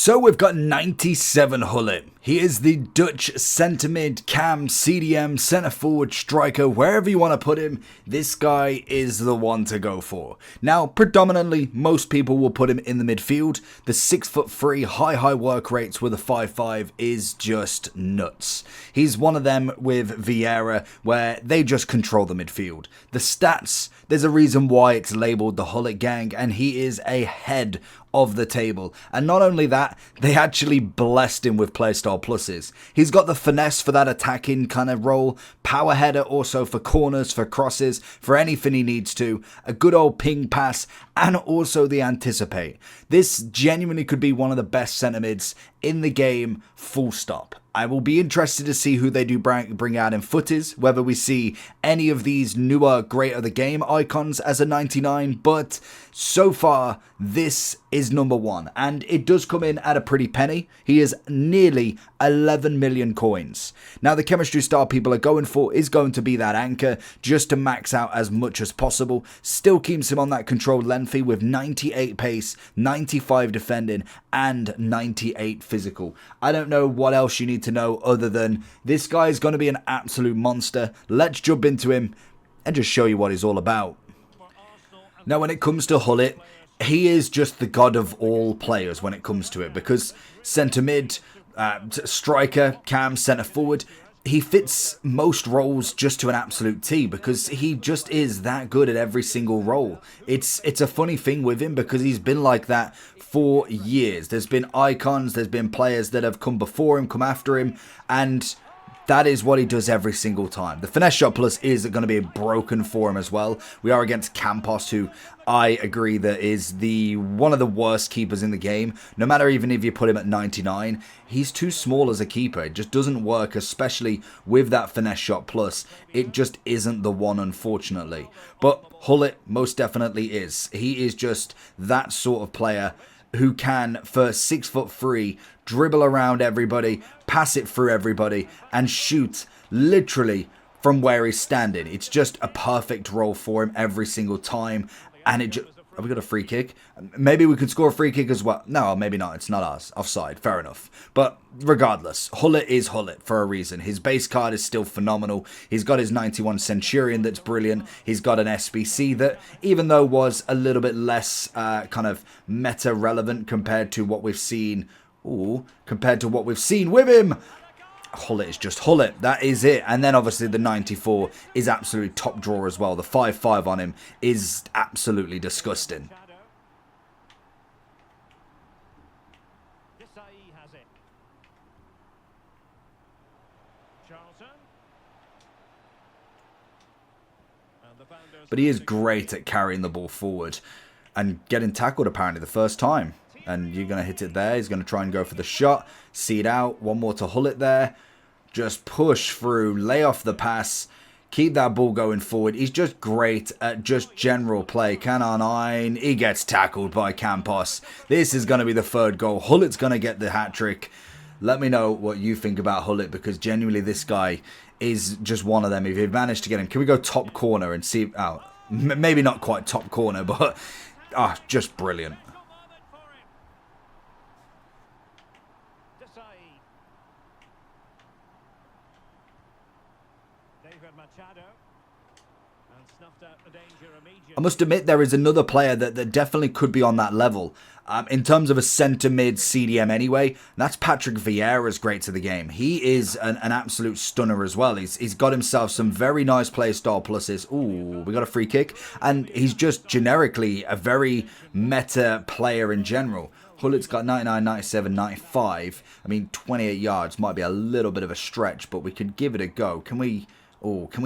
So we've got 97 Gullit. He is the Dutch centre mid, cam, CDM, centre forward, striker, wherever you want to put him. This guy is the one to go for. Now, predominantly, most people will put him in the midfield. The 6'3", high work rates with a 5'5" is just nuts. He's one of them with Vieira, where they just control the midfield. The stats, there's a reason why it's labelled the Gullit gang, and he is ahead of the table. And not only that, they actually blessed him with playstyle pluses. He's got the finesse for that attacking kind of role, power header also for corners, for crosses, for anything he needs to, a good old ping pass, and also the anticipate. This genuinely could be one of the best centre mids in the game, full stop. I will be interested to see who they do bring out in footies, whether we see any of these newer great of the game icons as a 99, but so far this is number one, and it does come in at a pretty penny. He is nearly 11 million coins. Now the chemistry style people are going for is going to be that anchor, just to max out as much as possible. Still keeps him on that controlled lengthy with 98 pace, 95 defending, and 98 physical. I don't know what else you need to know other than this guy is going to be an absolute monster. Let's jump into him and just show you what he's all about. Now when it comes to Gullit, he is just the god of all players when it comes to it, because centre mid, striker, cam, centre forward, he fits most roles just to an absolute T, because he just is that good at every single role. It's a funny thing with him because he's been like that for years. There's been icons, there's been players that have come before him, come after him, and that is what he does every single time. The finesse shot plus is going to be broken for him as well. We are against Campos, who I agree that is one of the worst keepers in the game. No matter even if you put him at 99, he's too small as a keeper. It just doesn't work, especially with that finesse shot plus. It just isn't the one, unfortunately. But Gullit most definitely is. He is just that sort of player who can, for 6'3", dribble around everybody, pass it through everybody, and shoot literally from where he's standing. It's just a perfect role for him every single time. And it just... Have we got a free kick? Maybe we could score a free kick as well. No, maybe not. It's not us. Offside. Fair enough. But regardless, Gullit is Gullit for a reason. His base card is still phenomenal. He's got his 91 Centurion that's brilliant. He's got an SBC that, even though was a little bit less kind of meta relevant compared to what we've seen... compared to what we've seen with him... Gullit is just Gullit. That is it. And then obviously the 94 is absolutely top drawer as well. The 5'5" on him is absolutely disgusting. But he is great at carrying the ball forward and getting tackled apparently the first time. And you're going to hit it there. He's going to try and go for the shot. See it out. One more to Gullit there. Just push through. Lay off the pass. Keep that ball going forward. He's just great at just general play. Canine. He gets tackled by Campos. This is going to be the third goal. Gullit's going to get the hat-trick. Let me know what you think about Gullit, because genuinely this guy is just one of them. If you've managed to get him. Can we go top corner and see... Oh, maybe not quite top corner, but... just brilliant. I must admit there is another player that definitely could be on that level. In terms of a centre mid CDM anyway, that's Patrick Vieira's great to the game. He is an absolute stunner as well. He's got himself some very nice play style pluses. Ooh, we got a free kick. And he's just generically a very meta player in general. Gullit's got 99, 97, 95. I mean, 28 yards might be a little bit of a stretch, but we could give it a go. Can we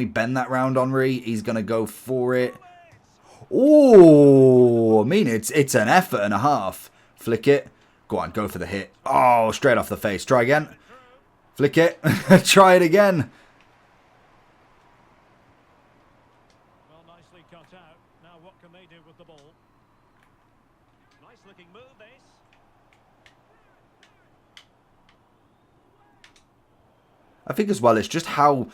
bend that round, Henry? He's going to go for it. Oh, I mean, it's an effort and a half. Flick it. Go on, go for the hit. Oh, straight off the face. Try again. Flick it. Try it again. Well, nicely cut out. Now what can they do with the ball? Nice looking move, this. I think as well, it's just how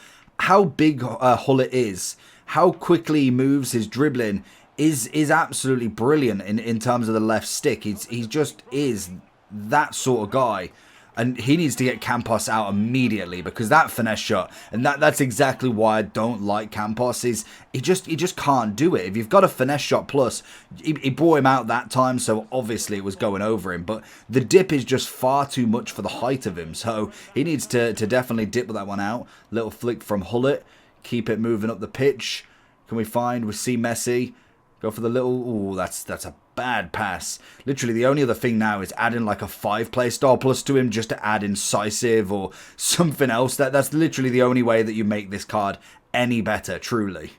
big Gullit is. How quickly he moves, his dribbling is absolutely brilliant in terms of the left stick. He just is that sort of guy. And he needs to get Campos out immediately, because that finesse shot, and that's exactly why I don't like Campos, is he just can't do it. If you've got a finesse shot plus, he brought him out that time, so obviously it was going over him. But the dip is just far too much for the height of him, so he needs to definitely dip that one out. Little flick from Gullit, keep it moving up the pitch. Can we see Messi? Go for the little... Ooh, that's a bad pass. Literally, the only other thing now is adding like a 5 play style plus to him, just to add incisive or something else. That's literally the only way that you make this card any better, truly.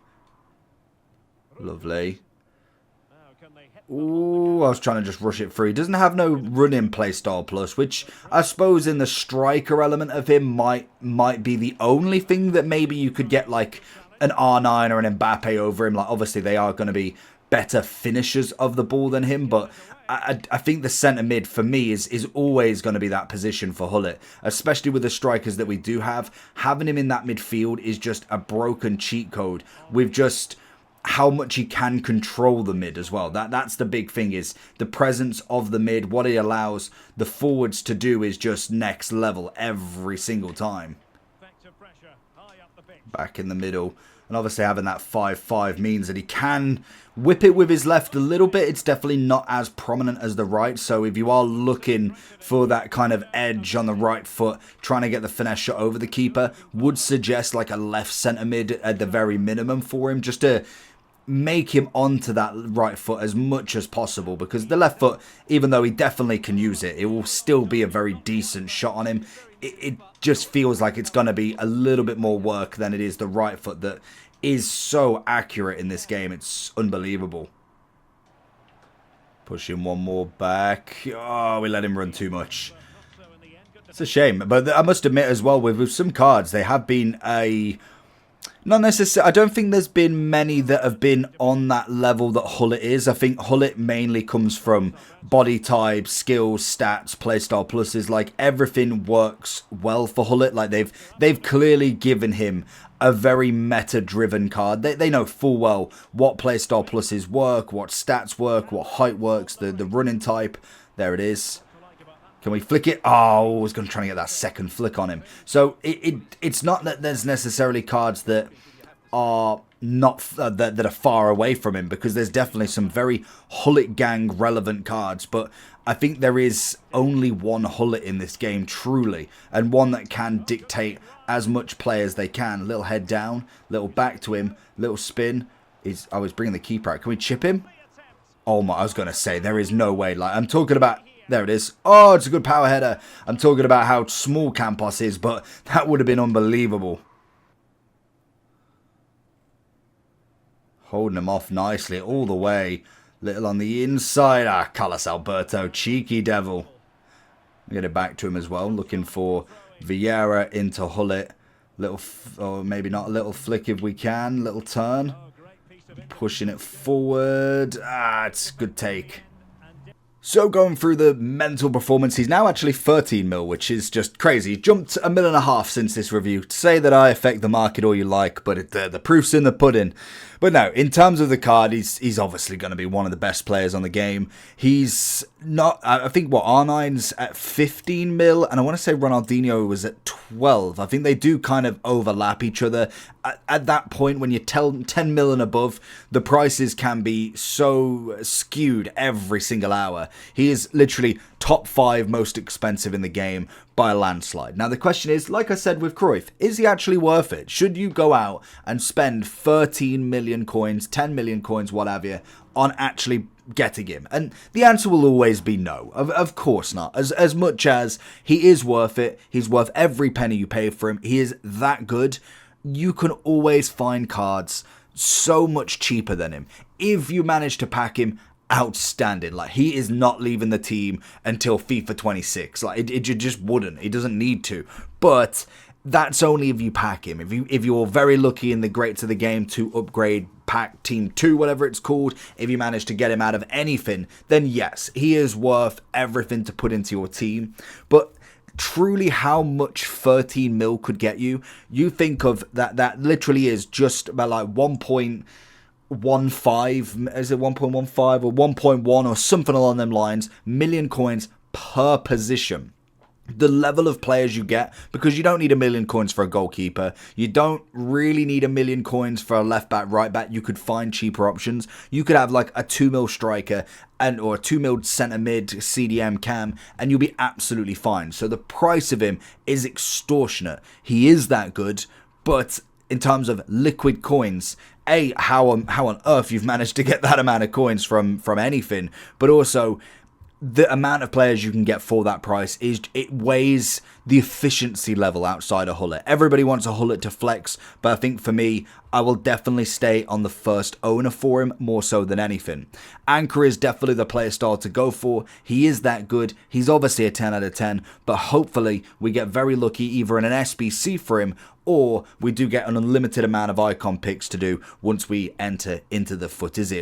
Lovely. Ooh, I was trying to just rush it through. He doesn't have no running play style plus, which I suppose in the striker element of him might be the only thing that maybe you could get like an R9 or an Mbappe over him. Like, obviously they are going to be better finishers of the ball than him, but I think the centre mid for me is always going to be that position for Gullit, especially with the strikers that we do have. Having him in that midfield is just a broken cheat code with just how much he can control the mid as well. That's the big thing, is the presence of the mid. What he allows the forwards to do is just next level every single time. Back in the middle. And obviously having that 5-5 means that he can whip it with his left a little bit. It's definitely not as prominent as the right. So if you are looking for that kind of edge on the right foot, trying to get the finesse shot over the keeper, would suggest like a left centre mid at the very minimum for him, just to make him onto that right foot as much as possible, because the left foot, even though he definitely can use it, it will still be a very decent shot on him. It just feels like it's going to be a little bit more work than it is the right foot that is so accurate in this game. It's unbelievable. Pushing one more back. Oh, we let him run too much. It's a shame. But I must admit as well, with some cards, they have been not necessarily... I don't think there's been many that have been on that level that Gullit is. I think Gullit mainly comes from body type, skills, stats, playstyle pluses. Like, everything works well for Gullit. Like, they've clearly given him a very meta-driven card. They know full well what playstyle pluses work, what stats work, what height works, the running type. There it is. Can we flick it? Oh, I was going to try and get that second flick on him. So it's not that there's necessarily cards that are not that are far away from him, because there's definitely some very Gullit gang relevant cards, but I think there is only one Gullit in this game truly, and one that can dictate as much play as they can. Little head down, little back to him, little spin. I was bringing the keeper out. Can we chip him? Oh my, I was going to say, there is no way. Like, I'm talking about... There it is. Oh, it's a good power header. I'm talking about how small Campos is, but that would have been unbelievable. Holding him off nicely all the way. Little on the inside. Ah, Carlos Alberto. Cheeky devil. Get it back to him as well. Looking for Vieira into Gullit. Little, or maybe not a little flick if we can. Little turn. Pushing it forward. Ah, it's a good take. So going through the mental performance, he's now actually 13 mil, which is just crazy. He jumped $1.5 million since this review. Say that I affect the market all you like, but the proof's in the pudding. But no, in terms of the card, he's obviously going to be one of the best players on the game. He's not, I think, what, R9's at 15 mil, and I want to say Ronaldinho was at 12. I think they do kind of overlap each other. At that point, when you're 10 mil and above, the prices can be so skewed every single hour. He is literally top 5 most expensive in the game by a landslide. Now the question is, like I said with Cruyff, is he actually worth it? Should you go out and spend 13 million coins, 10 million coins, what have you, on actually getting him? And the answer will always be no. Of course not. As much as he is worth it, he's worth every penny you pay for him, he is that good, you can always find cards so much cheaper than him. If you manage to pack him, outstanding. Like, he is not leaving the team until FIFA 26. Like, it just wouldn't. He doesn't need to. But that's only if you pack him. If you're very lucky in the greats of the game to upgrade pack team 2, whatever it's called, if you manage to get him out of anything, then yes, he is worth everything to put into your team. But truly, how much 13 mil could get you? You think of that literally is just about like 1.15, is it 1.15 or 1.1 or something along them lines, million coins per position. The level of players you get, because you don't need 1,000,000 coins for a goalkeeper, you don't really need 1,000,000 coins for a left back, right back. You could find cheaper options. You could have like a 2 mil striker or a 2 mil centre mid CDM cam, and you'll be absolutely fine. So the price of him is extortionate. He is that good, but in terms of liquid coins, how on earth you've managed to get that amount of coins from anything, but also the amount of players you can get for that price it weighs the efficiency level outside of Gullit. Everybody wants a Gullit to flex, but I think for me, I will definitely stay on the first owner for him more so than anything. Anchor is definitely the player style to go for. He is that good. He's obviously a 10 out of 10, but hopefully we get very lucky either in an SBC for him, or we do get an unlimited amount of icon picks to do once we enter into the footies here.